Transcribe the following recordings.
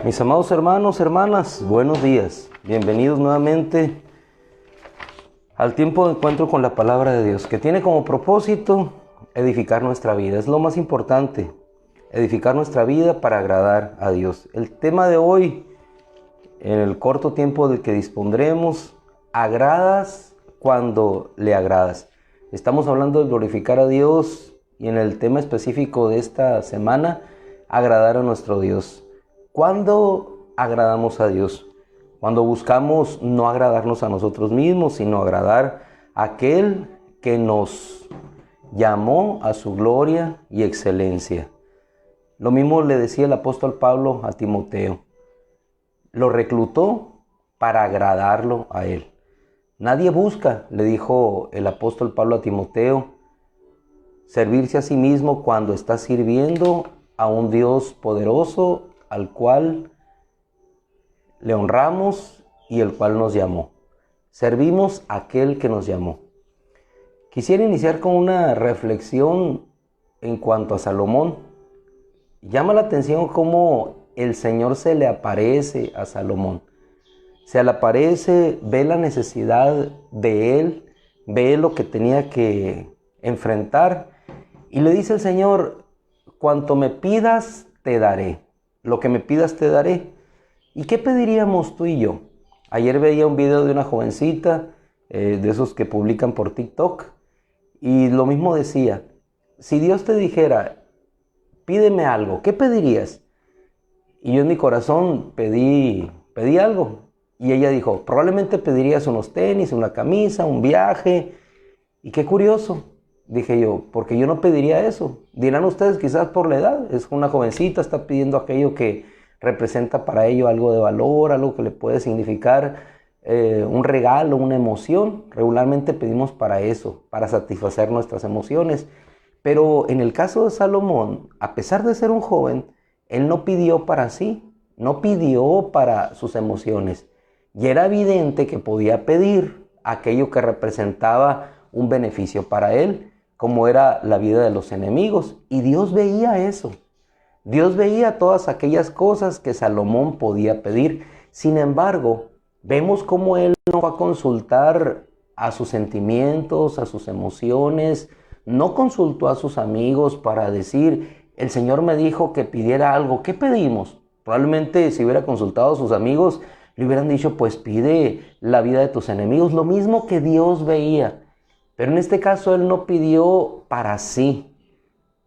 Mis amados hermanos, hermanas, buenos días. Bienvenidos nuevamente al tiempo de encuentro con la palabra de Dios, que tiene como propósito edificar nuestra vida. Es lo más importante, edificar nuestra vida para agradar a Dios. El tema de hoy, en el corto tiempo del que dispondremos, agradas cuando le agradas. Estamos hablando de glorificar a Dios y en el tema específico de esta semana, agradar a nuestro Dios. ¿Cuándo agradamos a Dios? Cuando buscamos no agradarnos a nosotros mismos, sino agradar a aquel que nos llamó a su gloria y excelencia. Lo mismo le decía el apóstol Pablo a Timoteo. Lo reclutó para agradarlo a él. Nadie busca, le dijo el apóstol Pablo a Timoteo, servirse a sí mismo cuando está sirviendo a un Dios poderoso al cual le honramos y el cual nos llamó. Servimos a aquel que nos llamó. Quisiera iniciar con una reflexión en cuanto a Salomón. Llama la atención cómo el Señor se le aparece a Salomón. Se le aparece, ve la necesidad de él, ve lo que tenía que enfrentar y le dice el Señor, cuanto me pidas te daré. Lo que me pidas te daré. ¿Y qué pediríamos tú y yo? Ayer veía un video de una jovencita, de esos que publican por TikTok, y lo mismo decía, si Dios te dijera, pídeme algo, ¿qué pedirías? Y yo en mi corazón pedí algo, y ella dijo, probablemente pedirías unos tenis, una camisa, un viaje, y qué curioso. Dije yo, porque yo no pediría eso. Dirán ustedes quizás por la edad. Es una jovencita, está pidiendo aquello que representa para ello algo de valor, algo que le puede significar un regalo, una emoción. Regularmente pedimos para eso, para satisfacer nuestras emociones. Pero en el caso de Salomón, a pesar de ser un joven, él no pidió para sí, no pidió para sus emociones. Y era evidente que podía pedir aquello que representaba un beneficio para él, como era la vida de los enemigos. Y Dios veía eso. Dios veía todas aquellas cosas que Salomón podía pedir. Sin embargo, vemos cómo él no va a consultar a sus sentimientos, a sus emociones. No consultó a sus amigos para decir, el Señor me dijo que pidiera algo. ¿Qué pedimos? Probablemente si hubiera consultado a sus amigos, le hubieran dicho, pues pide la vida de tus enemigos. Lo mismo que Dios veía. Pero en este caso él no pidió para sí,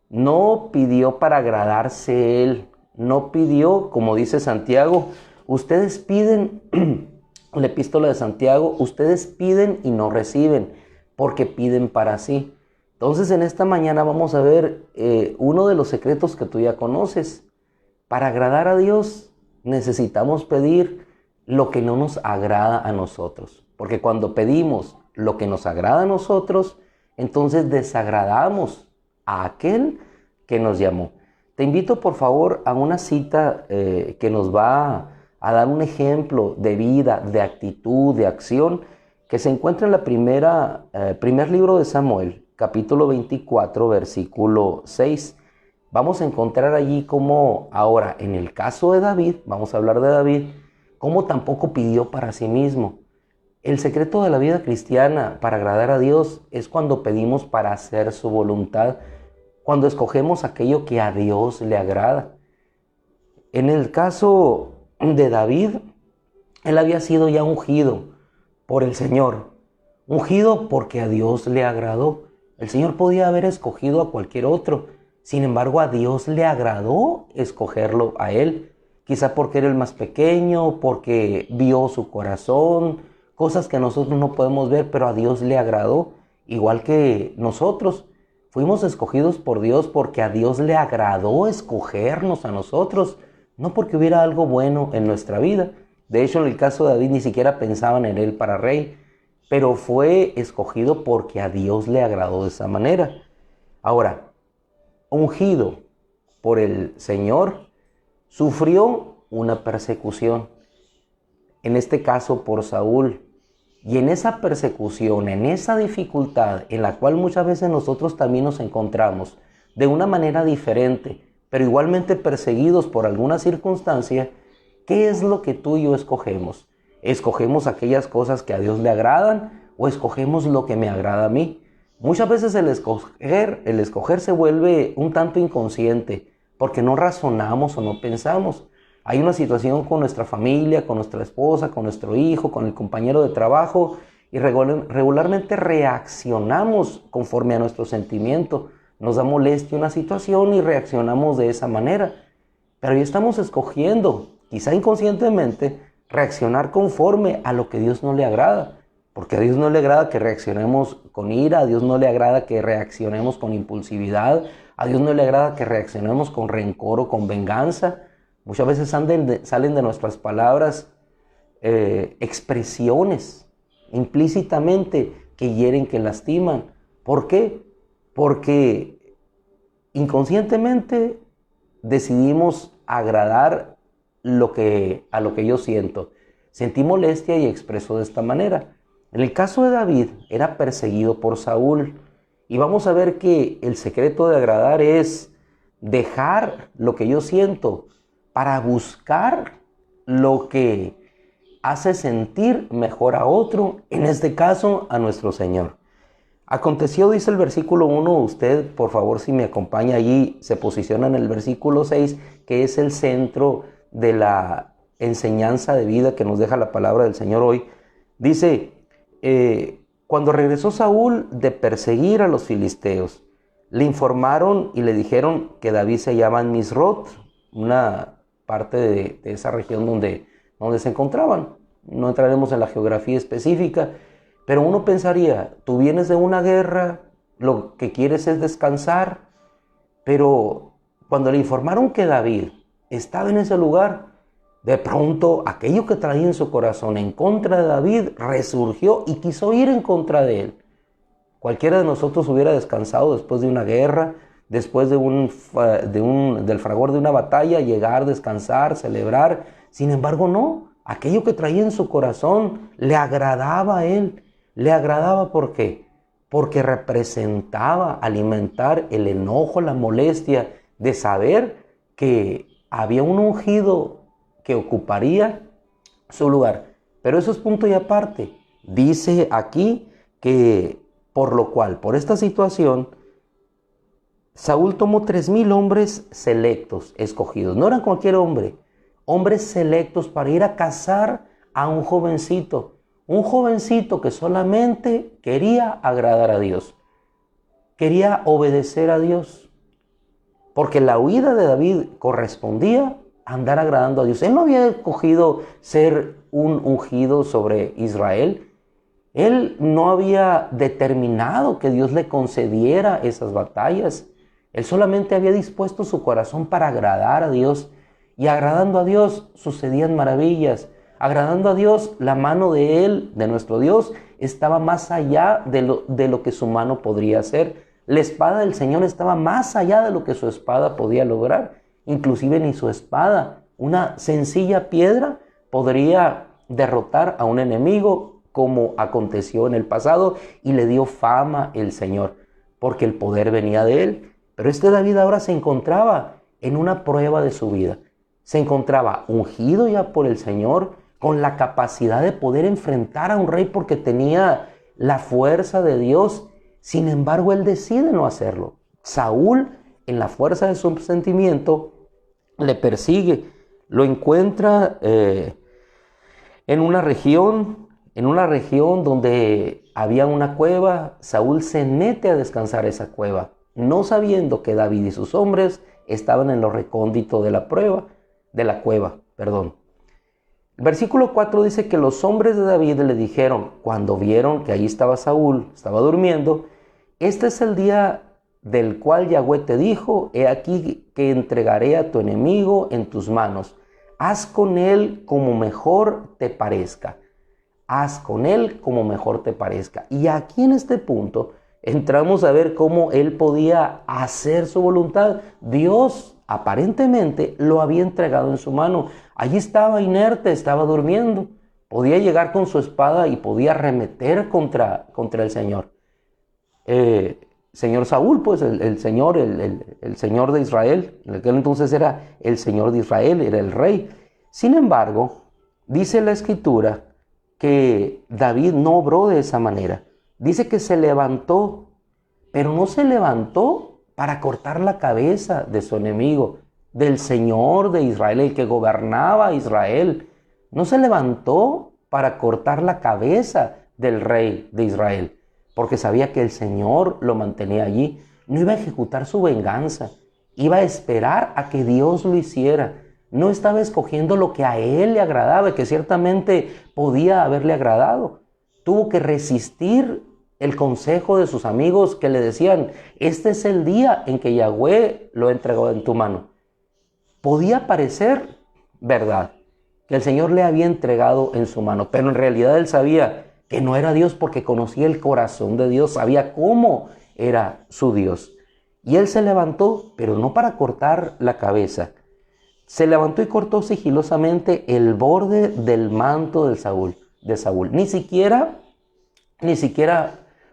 no pidió para agradarse él, no pidió, como dice Santiago, ustedes piden, la epístola de Santiago, ustedes piden y no reciben, porque piden para sí. Entonces en esta mañana vamos a ver uno de los secretos que tú ya conoces. Para agradar a Dios necesitamos pedir lo que no nos agrada a nosotros, porque cuando pedimos lo que nos agrada a nosotros, entonces desagradamos a aquel que nos llamó. Te invito por favor a una cita que nos va a dar un ejemplo de vida, de actitud, de acción, que se encuentra en la primer libro de Samuel, capítulo 24, versículo 6. Vamos a encontrar allí cómo ahora, en el caso de David, vamos a hablar de David, cómo tampoco pidió para sí mismo. El secreto de la vida cristiana para agradar a Dios es cuando pedimos para hacer su voluntad, cuando escogemos aquello que a Dios le agrada. En el caso de David, él había sido ya ungido por el Señor, ungido porque a Dios le agradó. El Señor podía haber escogido a cualquier otro. Sin embargo, a Dios le agradó escogerlo a él. Quizá porque era el más pequeño, porque vio su corazón, cosas que nosotros no podemos ver, pero a Dios le agradó. Igual que nosotros, fuimos escogidos por Dios porque a Dios le agradó escogernos a nosotros, no porque hubiera algo bueno en nuestra vida. De hecho, en el caso de David ni siquiera pensaban en él para rey, pero fue escogido porque a Dios le agradó de esa manera. Ahora, ungido por el Señor, sufrió una persecución, en este caso por Saúl. Y en esa persecución, en esa dificultad en la cual muchas veces nosotros también nos encontramos, de una manera diferente, pero igualmente perseguidos por alguna circunstancia, ¿qué es lo que tú y yo escogemos? ¿Escogemos aquellas cosas que a Dios le agradan o escogemos lo que me agrada a mí? Muchas veces el escoger se vuelve un tanto inconsciente porque no razonamos o no pensamos. Hay una situación con nuestra familia, con nuestra esposa, con nuestro hijo, con el compañero de trabajo y regularmente reaccionamos conforme a nuestro sentimiento. Nos da molestia una situación y reaccionamos de esa manera. Pero ya estamos escogiendo, quizá inconscientemente, reaccionar conforme a lo que a Dios no le agrada. Porque a Dios no le agrada que reaccionemos con ira, a Dios no le agrada que reaccionemos con impulsividad, a Dios no le agrada que reaccionemos con rencor o con venganza. Muchas veces salen de nuestras palabras expresiones implícitamente que hieren, que lastiman. ¿Por qué? Porque inconscientemente decidimos agradar a lo que yo siento. Sentí molestia y expreso de esta manera. En el caso de David, era perseguido por Saúl. Y vamos a ver que el secreto de agradar es dejar lo que yo siento para buscar lo que hace sentir mejor a otro, en este caso a nuestro Señor. Aconteció, dice el versículo 1, usted por favor si me acompaña allí, se posiciona en el versículo 6, que es el centro de la enseñanza de vida que nos deja la palabra del Señor hoy. Dice, cuando regresó Saúl de perseguir a los filisteos, le informaron y le dijeron que David se llama en Misrot, una parte de esa región donde se encontraban. No entraremos en la geografía específica, pero uno pensaría, tú vienes de una guerra, lo que quieres es descansar, pero cuando le informaron que David estaba en ese lugar, de pronto aquello que traía en su corazón en contra de David resurgió y quiso ir en contra de él. Cualquiera de nosotros hubiera descansado después de una guerra, después del fragor de una batalla, llegar, descansar, celebrar. Sin embargo, no. Aquello que traía en su corazón le agradaba a él. Le agradaba, ¿por qué? Porque representaba alimentar el enojo, la molestia de saber que había un ungido que ocuparía su lugar. Pero eso es punto y aparte. Dice aquí que por esta situación, Saúl tomó 3,000 hombres selectos, escogidos. No eran cualquier hombre, hombres selectos para ir a cazar a un jovencito que solamente quería agradar a Dios, quería obedecer a Dios, porque la huida de David correspondía a andar agradando a Dios. Él no había escogido ser un ungido sobre Israel. Él no había determinado que Dios le concediera esas batallas. Él solamente había dispuesto su corazón para agradar a Dios. Y agradando a Dios sucedían maravillas. Agradando a Dios, la mano de Él, de nuestro Dios, estaba más allá de lo que su mano podría hacer. La espada del Señor estaba más allá de lo que su espada podía lograr. Inclusive ni su espada, una sencilla piedra, podría derrotar a un enemigo, como aconteció en el pasado, y le dio fama el Señor, porque el poder venía de Él. Pero David ahora se encontraba en una prueba de su vida. Se encontraba ungido ya por el Señor, con la capacidad de poder enfrentar a un rey porque tenía la fuerza de Dios. Sin embargo, él decide no hacerlo. Saúl, en la fuerza de su sentimiento, le persigue. Lo encuentra en una región en una región donde había una cueva, Saúl se mete a descansar esa cueva, no sabiendo que David y sus hombres estaban en lo recóndito de la cueva. El versículo 4 dice que los hombres de David le dijeron, cuando vieron que allí estaba Saúl, estaba durmiendo, este es el día del cual Yahweh te dijo, he aquí que entregaré a tu enemigo en tus manos. Haz con él como mejor te parezca. Haz con él como mejor te parezca. Y aquí en este punto entramos a ver cómo él podía hacer su voluntad. Dios aparentemente lo había entregado en su mano. Allí estaba inerte, estaba durmiendo. Podía llegar con su espada y podía arremeter contra el Señor. Señor Saúl, pues el Señor de Israel, en aquel entonces era el Señor de Israel, era el rey. Sin embargo, dice la Escritura que David no obró de esa manera. Dice que se levantó, pero no se levantó para cortar la cabeza de su enemigo, del Señor de Israel, el que gobernaba a Israel. No se levantó para cortar la cabeza del rey de Israel, porque sabía que el Señor lo mantenía allí. No iba a ejecutar su venganza, iba a esperar a que Dios lo hiciera. No estaba escogiendo lo que a él le agradaba y que ciertamente podía haberle agradado. Tuvo que resistir el consejo de sus amigos que le decían, este es el día en que Yahweh lo entregó en tu mano. Podía parecer verdad, que el Señor le había entregado en su mano, pero en realidad él sabía que no era Dios porque conocía el corazón de Dios, sabía cómo era su Dios. Y él se levantó, pero no para cortar la cabeza. Se levantó y cortó sigilosamente el borde del manto de Saúl. Ni siquiera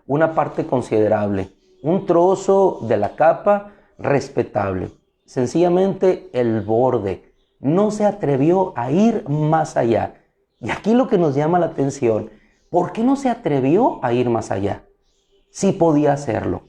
una parte considerable, un trozo de la capa respetable. Sencillamente el borde. No se atrevió a ir más allá. Y aquí lo que nos llama la atención, ¿por qué no se atrevió a ir más allá? Sí podía hacerlo.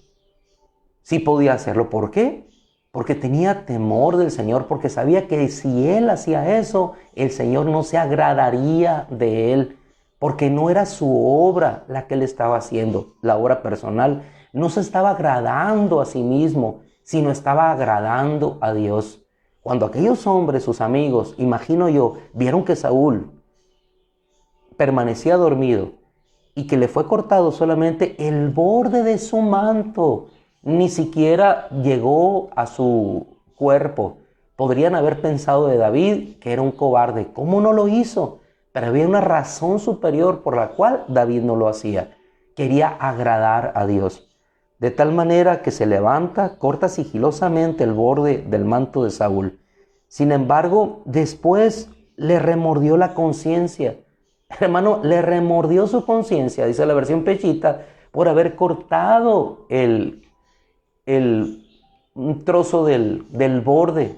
Sí podía hacerlo. ¿Por qué? Porque tenía temor del Señor, porque sabía que si él hacía eso, el Señor no se agradaría de él, porque no era su obra la que él estaba haciendo, la obra personal. No se estaba agradando a sí mismo, sino estaba agradando a Dios. Cuando aquellos hombres, sus amigos, imagino yo, vieron que Saúl permanecía dormido y que le fue cortado solamente el borde de su manto, ni siquiera llegó a su cuerpo. Podrían haber pensado de David que era un cobarde. ¿Cómo no lo hizo? Pero había una razón superior por la cual David no lo hacía. Quería agradar a Dios. De tal manera que se levanta, corta sigilosamente el borde del manto de Saúl. Sin embargo, después le remordió la conciencia. Hermano, le remordió su conciencia, dice la versión Pechita, por haber cortado un trozo del borde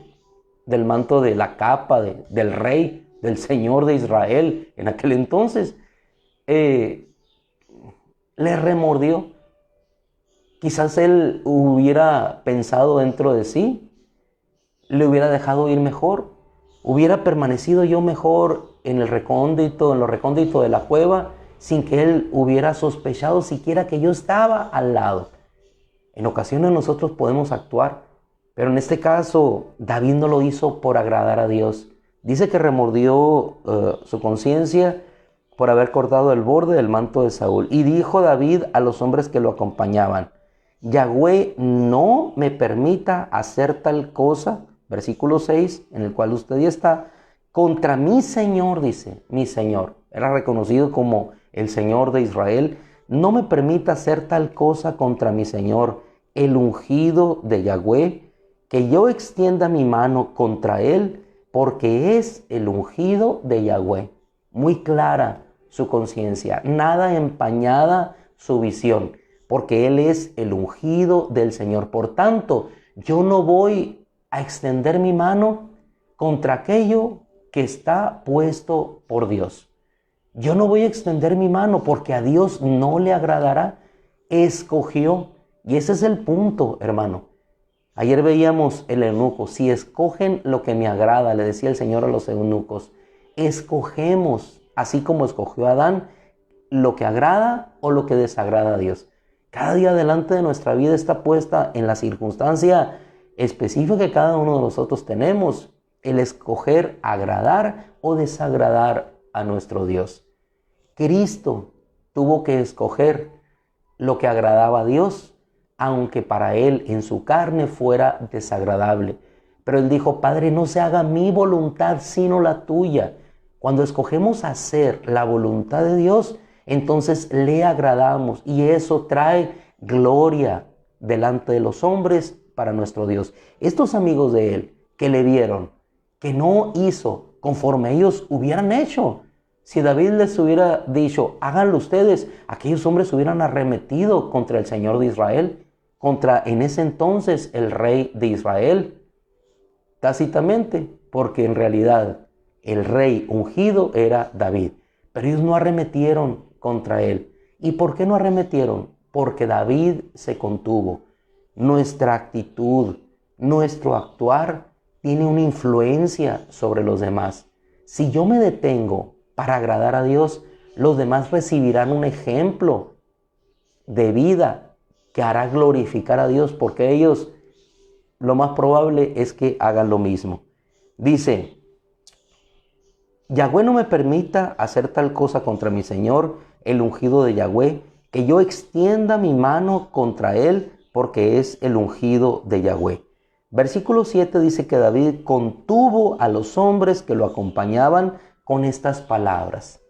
del manto de la capa del rey, del Señor de Israel en aquel entonces. Le remordió. Quizás él hubiera pensado dentro de sí, le hubiera dejado ir mejor, hubiera permanecido yo mejor en lo recóndito de la cueva, sin que él hubiera sospechado siquiera que yo estaba al lado. En ocasiones nosotros podemos actuar, pero en este caso David no lo hizo por agradar a Dios. Dice que remordió su conciencia por haber cortado el borde del manto de Saúl. Y dijo David a los hombres que lo acompañaban, Yahweh no me permita hacer tal cosa, versículo 6, en el cual usted ya está, contra mi Señor, dice, mi Señor. Era reconocido como el Señor de Israel. No me permita hacer tal cosa contra mi Señor, el ungido de Yahweh, que yo extienda mi mano contra él, porque es el ungido de Yahweh. Muy clara su conciencia, nada empañada su visión, porque él es el ungido del Señor. Por tanto, yo no voy a extender mi mano contra aquello que está puesto por Dios. Yo no voy a extender mi mano porque a Dios no le agradará. Escogió. Y ese es el punto, hermano. Ayer veíamos el eunuco. Si escogen lo que me agrada, le decía el Señor a los eunucos, escogemos, así como escogió a Adán, lo que agrada o lo que desagrada a Dios. Cada día delante de nuestra vida está puesta en la circunstancia específica que cada uno de nosotros tenemos, el escoger agradar o desagradar a nuestro Dios. Cristo tuvo que escoger lo que agradaba a Dios, aunque para Él en su carne fuera desagradable. Pero Él dijo: Padre, no se haga mi voluntad sino la tuya. Cuando escogemos hacer la voluntad de Dios, entonces le agradamos y eso trae gloria delante de los hombres para nuestro Dios. Estos amigos de Él que le vieron que no hizo conforme ellos hubieran hecho, si David les hubiera dicho: háganlo ustedes, aquellos hombres hubieran arremetido contra el Señor de Israel, contra en ese entonces el rey de Israel, tácitamente, porque en realidad el rey ungido era David. Pero ellos no arremetieron contra él. ¿Y por qué no arremetieron? Porque David se contuvo. Nuestra actitud, nuestro actuar tiene una influencia sobre los demás. Si yo me detengo para agradar a Dios, los demás recibirán un ejemplo de vida que hará glorificar a Dios, porque ellos lo más probable es que hagan lo mismo. Dice: Yahweh no me permita hacer tal cosa contra mi Señor, el ungido de Yahweh, que yo extienda mi mano contra él, porque es el ungido de Yahweh. Versículo 7 dice que David contuvo a los hombres que lo acompañaban con estas palabras.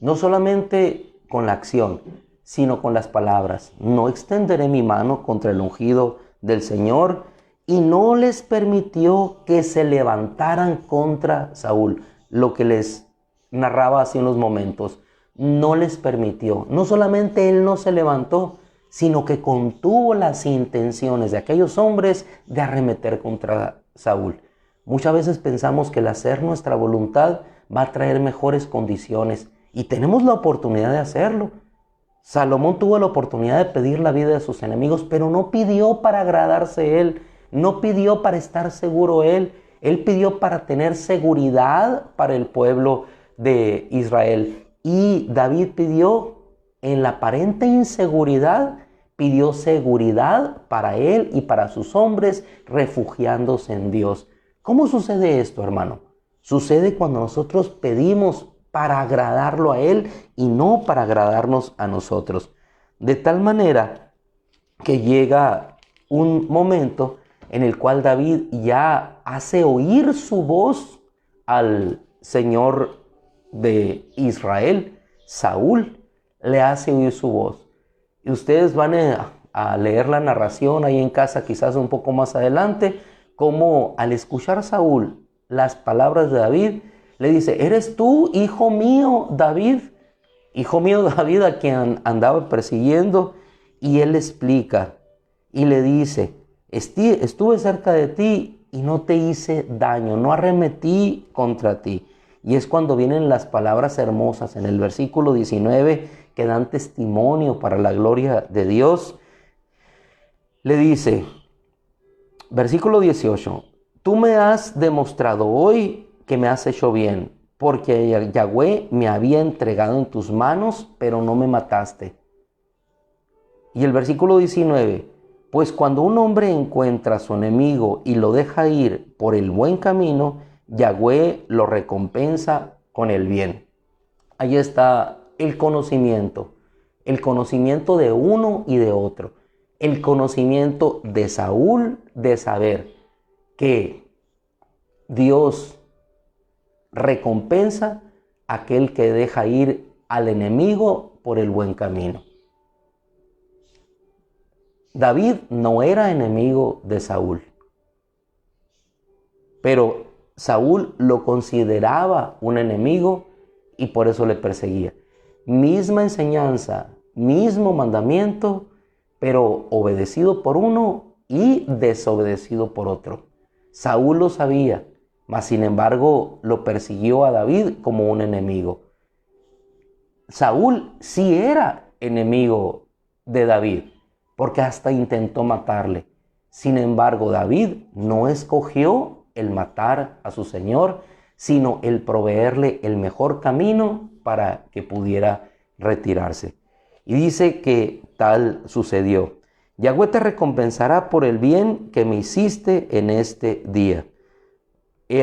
No solamente con la acción, sino con las palabras: no extenderé mi mano contra el ungido del Señor, y no les permitió que se levantaran contra Saúl. Lo que les narraba hace unos momentos, no les permitió. No solamente él no se levantó, sino que contuvo las intenciones de aquellos hombres de arremeter contra Saúl. Muchas veces pensamos que el hacer nuestra voluntad va a traer mejores condiciones y tenemos la oportunidad de hacerlo. Salomón tuvo la oportunidad de pedir la vida de sus enemigos, pero no pidió para agradarse él, no pidió para estar seguro él. Él pidió para tener seguridad para el pueblo de Israel. Y David pidió, en la aparente inseguridad, pidió seguridad para él y para sus hombres, refugiándose en Dios. ¿Cómo sucede esto, hermano? Sucede cuando nosotros pedimos para agradarlo a Él y no para agradarnos a nosotros. De tal manera que llega un momento en el cual David ya hace oír su voz al Señor de Israel. Saúl le hace oír su voz. Y ustedes van a leer la narración ahí en casa, quizás un poco más adelante, como al escuchar Saúl las palabras de David, le dice: ¿eres tú, hijo mío, David? Hijo mío, David, a quien andaba persiguiendo. Y él le explica y le dice: estuve cerca de ti y no te hice daño, no arremetí contra ti. Y es cuando vienen las palabras hermosas en el versículo 19 que dan testimonio para la gloria de Dios. Le dice, versículo 18: tú me has demostrado hoy que me has hecho bien, porque Yahweh me había entregado en tus manos, pero no me mataste. Y el versículo 19: pues cuando un hombre encuentra a su enemigo y lo deja ir por el buen camino, Yahweh lo recompensa con el bien. Ahí está el conocimiento de uno y de otro. El conocimiento de Saúl de saber que Dios recompensa a aquel que deja ir al enemigo por el buen camino. David no era enemigo de Saúl, pero Saúl lo consideraba un enemigo y por eso le perseguía. Misma enseñanza, mismo mandamiento, pero obedecido por uno y desobedecido por otro. Saúl lo sabía, mas sin embargo lo persiguió a David como un enemigo. Saúl sí era enemigo de David, porque hasta intentó matarle. Sin embargo, David no escogió el matar a su Señor, sino el proveerle el mejor camino para que pudiera retirarse. Y dice que tal sucedió. Yahweh te recompensará por el bien que me hiciste en este día.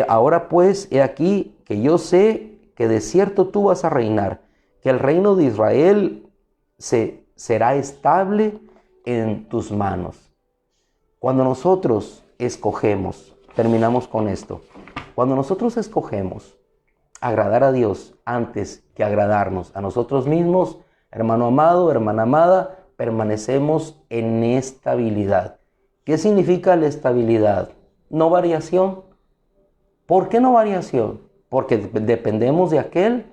Ahora pues, he aquí que yo sé que de cierto tú vas a reinar, que el reino de Israel será estable en tus manos. Cuando nosotros escogemos, terminamos con esto, cuando nosotros escogemos agradar a Dios antes que agradarnos a nosotros mismos, hermano amado, hermana amada, permanecemos en estabilidad. ¿Qué significa la estabilidad? No variación. ¿Por qué no variación? Porque dependemos de aquel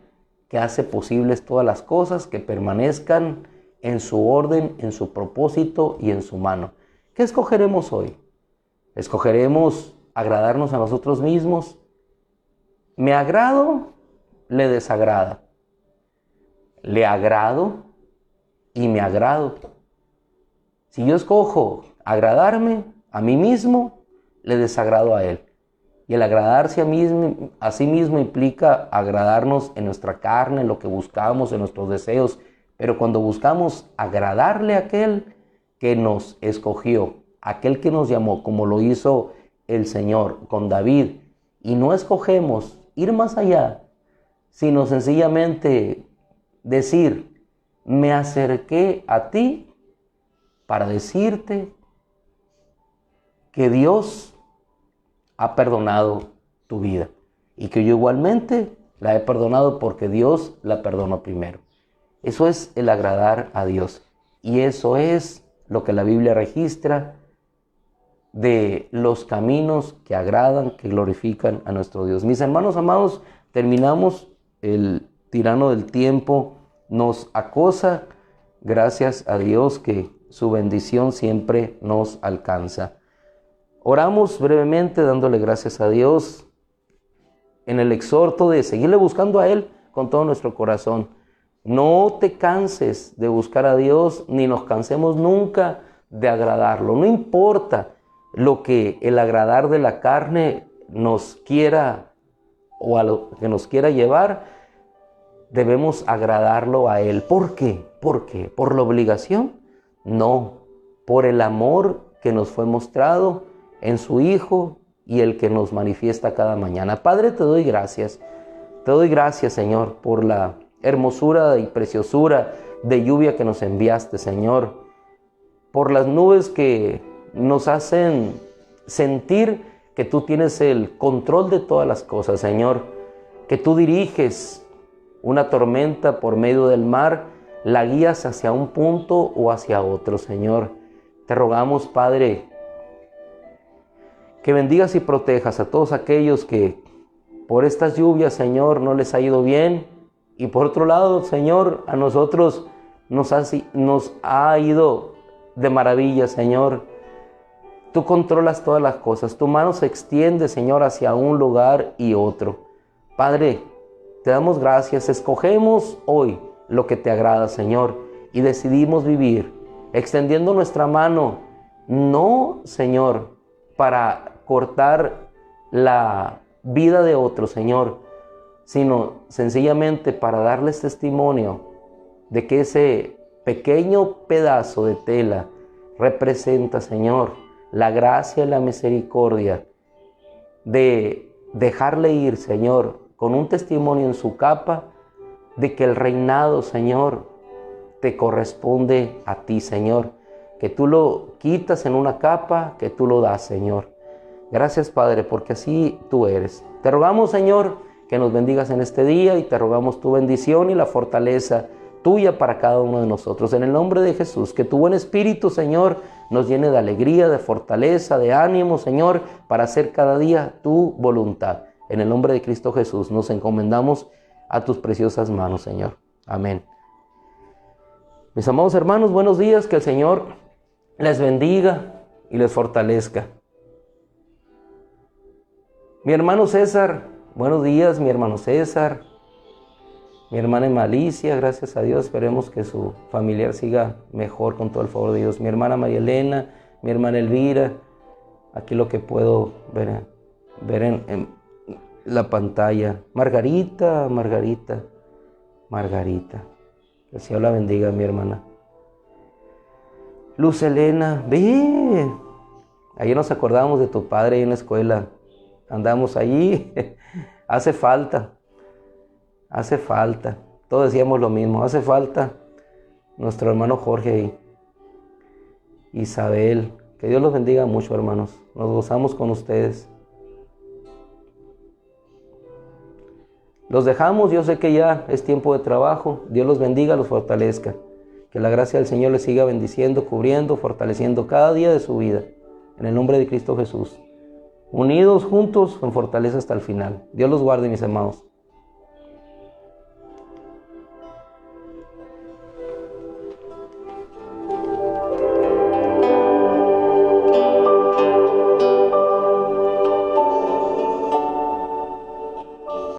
que hace posibles todas las cosas que permanezcan en su orden, en su propósito y en su mano. ¿Qué escogeremos hoy? ¿Escogeremos agradarnos a nosotros mismos? ¿Me agrado? ¿Le desagrada? ¿Le agrado? Y me agrado. Si yo escojo agradarme a mí mismo, le desagrado a él. Y el agradarse a sí mismo implica agradarnos en nuestra carne, en lo que buscamos, en nuestros deseos. Pero cuando buscamos agradarle a aquel que nos escogió, aquel que nos llamó, como lo hizo el Señor con David, y no escogemos ir más allá, sino sencillamente decir, me acerqué a ti para decirte que Dios ha perdonado tu vida y que yo igualmente la he perdonado porque Dios la perdonó primero. Eso es el agradar a Dios y eso es lo que la Biblia registra de los caminos que agradan, que glorifican a nuestro Dios. Mis hermanos amados, terminamos. El tirano del tiempo nos acosa. Gracias a Dios que su bendición siempre nos alcanza. Oramos brevemente dándole gracias a Dios en el exhorto de seguirle buscando a Él con todo nuestro corazón. No te canses de buscar a Dios, ni nos cansemos nunca de agradarlo. No importa lo que el agradar de la carne nos quiera o a lo que nos quiera llevar, debemos agradarlo a Él. ¿Por qué? ¿Por qué? ¿Por la obligación? No, por el amor que nos fue mostrado en su Hijo y el que nos manifiesta cada mañana. Padre, te doy gracias. Te doy gracias, Señor, por la hermosura y preciosura de lluvia que nos enviaste, Señor. Por las nubes que nos hacen sentir que tú tienes el control de todas las cosas, Señor. Que tú diriges una tormenta por medio del mar, la guías hacia un punto o hacia otro, Señor. Te rogamos, Padre, que bendigas y protejas a todos aquellos que por estas lluvias, Señor, no les ha ido bien. Y por otro lado, Señor, a nosotros nos ha ido de maravilla, Señor. Tú controlas todas las cosas. Tu mano se extiende, Señor, hacia un lugar y otro. Padre, te damos gracias. Escogemos hoy lo que te agrada, Señor, y decidimos vivir extendiendo nuestra mano, no, Señor, para cortar la vida de otro, Señor, sino sencillamente para darles testimonio de que ese pequeño pedazo de tela representa, Señor, la gracia y la misericordia de dejarle ir, Señor, con un testimonio en su capa de que el reinado, Señor, te corresponde a ti, Señor, que tú lo quitas en una capa, que tú lo das, Señor. Gracias, Padre, porque así tú eres. Te rogamos, Señor, que nos bendigas en este día y te rogamos tu bendición y la fortaleza tuya para cada uno de nosotros. En el nombre de Jesús, que tu buen espíritu, Señor, nos llene de alegría, de fortaleza, de ánimo, Señor, para hacer cada día tu voluntad. En el nombre de Cristo Jesús nos encomendamos a tus preciosas manos, Señor. Amén. Mis amados hermanos, buenos días, que el Señor les bendiga y les fortalezca. Mi hermano César, buenos días, mi hermano César. Mi hermana en Malicia, gracias a Dios, esperemos que su familiar siga mejor con todo el favor de Dios. Mi hermana María Elena, mi hermana Elvira, aquí lo que puedo ver en la pantalla. Margarita. El Señor la bendiga, mi hermana. Luz Elena, ve. Ayer nos acordábamos de tu padre ahí en la escuela. Andamos allí. Hace falta. Hace falta. Todos decíamos lo mismo. Hace falta nuestro hermano Jorge ahí. Isabel. Que Dios los bendiga mucho, hermanos. Nos gozamos con ustedes. Los dejamos. Yo sé que ya es tiempo de trabajo. Dios los bendiga, los fortalezca. Que la gracia del Señor les siga bendiciendo, cubriendo, fortaleciendo cada día de su vida. En el nombre de Cristo Jesús. Unidos, juntos, en fortaleza hasta el final. Dios los guarde, mis amados.